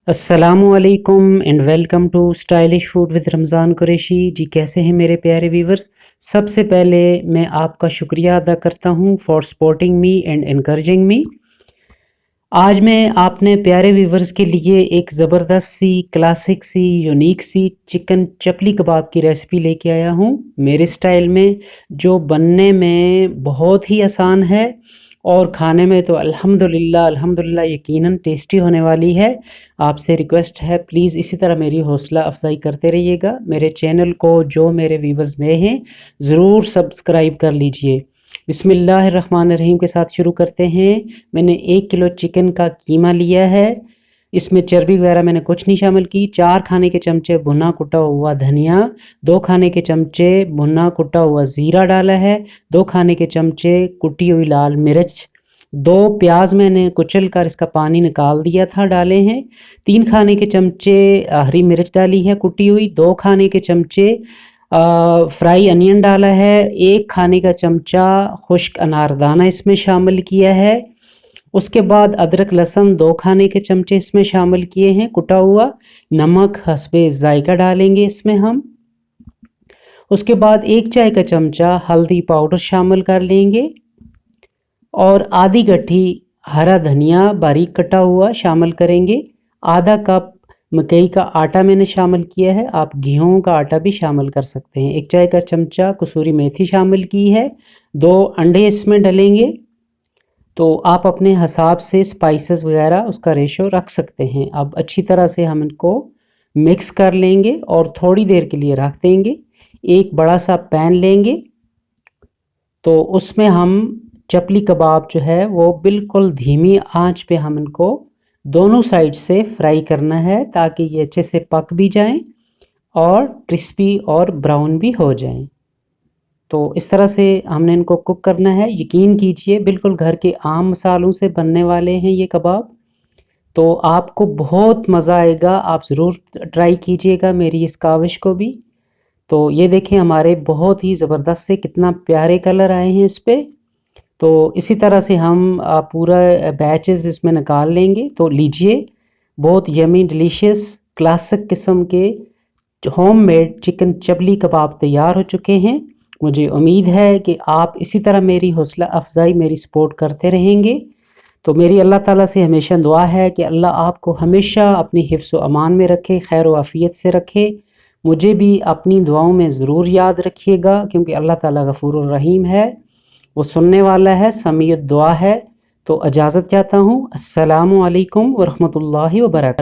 अस्सलामुअलैकुम and welcome to stylish food with Ramzan Qureshi. जी कैसे हैं मेरे प्यारे व्यूवर्स। सबसे पहले मैं आपका शुक्रिया अदा करता हूं for supporting me and encouraging me. आज मैं आपने प्यारे व्यूवर्स के लिए एक ज़बरदस्त सी क्लासिक सी यूनिक सी चिकन चपली कबाब की रेसिपी लेके आया हूं मेरे स्टाइल में, जो बनने में बहुत ही आसान है और खाने में तो अल्हम्दुलिल्लाह यकीनन टेस्टी होने वाली है। आपसे रिक्वेस्ट है प्लीज़ इसी तरह मेरी हौसला अफजाई करते रहिएगा। मेरे चैनल को जो मेरे व्यूवर्स नए हैं ज़रूर सब्सक्राइब कर लीजिए। बिस्मिल्लाहिर्रहमानिर्रहीम के साथ शुरू करते हैं। मैंने 1 किलो चिकन का कीमा लिया है। इसमें चर्बी वगैरह मैंने कुछ नहीं शामिल की। 4 खाने के चमचे भुना कुटा हुआ धनिया, 2 खाने के चमचे भुना कुटा हुआ ज़ीरा डाला है, 2 खाने के चमचे कुटी हुई लाल मिर्च, 2 प्याज मैंने कुचल कर इसका पानी निकाल दिया था डाले हैं, 3 खाने के चमचे हरी मिर्च डाली है कुटी हुई, 2 खाने के चमचे फ्राई अनियन डाला है, 1 खाने का चमचा खुश्क अनारदाना इसमें शामिल किया है। उसके बाद अदरक लहसुन 2 खाने के चमचे इसमें शामिल किए हैं कुटा हुआ। नमक हस्बे जायका डालेंगे इसमें हम। उसके बाद 1 चाय का चमचा हल्दी पाउडर शामिल कर लेंगे और आधी गट्ठी हरा धनिया बारीक कटा हुआ शामिल करेंगे। आधा कप मकई का आटा मैंने शामिल किया है, आप गेहूं का आटा भी शामिल कर सकते हैं। 1 चाय का चमचा कसूरी मेथी शामिल की है। 2 अंडे इसमें डलेंगे। तो आप अपने हिसाब से स्पाइसेस वगैरह उसका रेशो रख सकते हैं। अब अच्छी तरह से हम इनको मिक्स कर लेंगे और थोड़ी देर के लिए रख देंगे। एक बड़ा सा पैन लेंगे तो उसमें हम चपली कबाब जो है वो बिल्कुल धीमी आंच पे हम इनको दोनों साइड से फ्राई करना है ताकि ये अच्छे से पक भी जाएं और क्रिस्पी और ब्राउन भी हो जाएं। तो इस तरह से हमने इनको कुक करना है। यकीन कीजिए बिल्कुल घर के आम मसालों से बनने वाले हैं ये कबाब, तो आपको बहुत मज़ा आएगा। आप ज़रूर ट्राई कीजिएगा मेरी इस काविश को भी। तो ये देखें हमारे बहुत ही ज़बरदस्त से कितना प्यारे कलर आए हैं इस पर। तो इसी तरह से हम पूरा बैचेस इसमें निकाल लेंगे। तो लीजिए बहुत यमी डिलीशियस क्लासिक किस्म के होममेड चिकन चपली कबाब तैयार हो चुके हैं। मुझे उम्मीद है कि आप इसी तरह मेरी हौसला अफजाई मेरी सपोर्ट करते रहेंगे। तो मेरी अल्लाह ताला से हमेशा दुआ है कि अल्लाह आपको हमेशा अपनी हिफ्ज़ व अमान में रखे, खैर व आफ़ियत से रखे। मुझे भी अपनी दुआओं में ज़रूर याद रखिएगा क्योंकि अल्लाह ताला गफूरुर रहीम है, वो सुनने वाला है, समीउद दुआ है। तो इजाज़त चाहता हूँ। अस्सलामु अलैकुम व रहमतुल्लाहि व बरकातहू।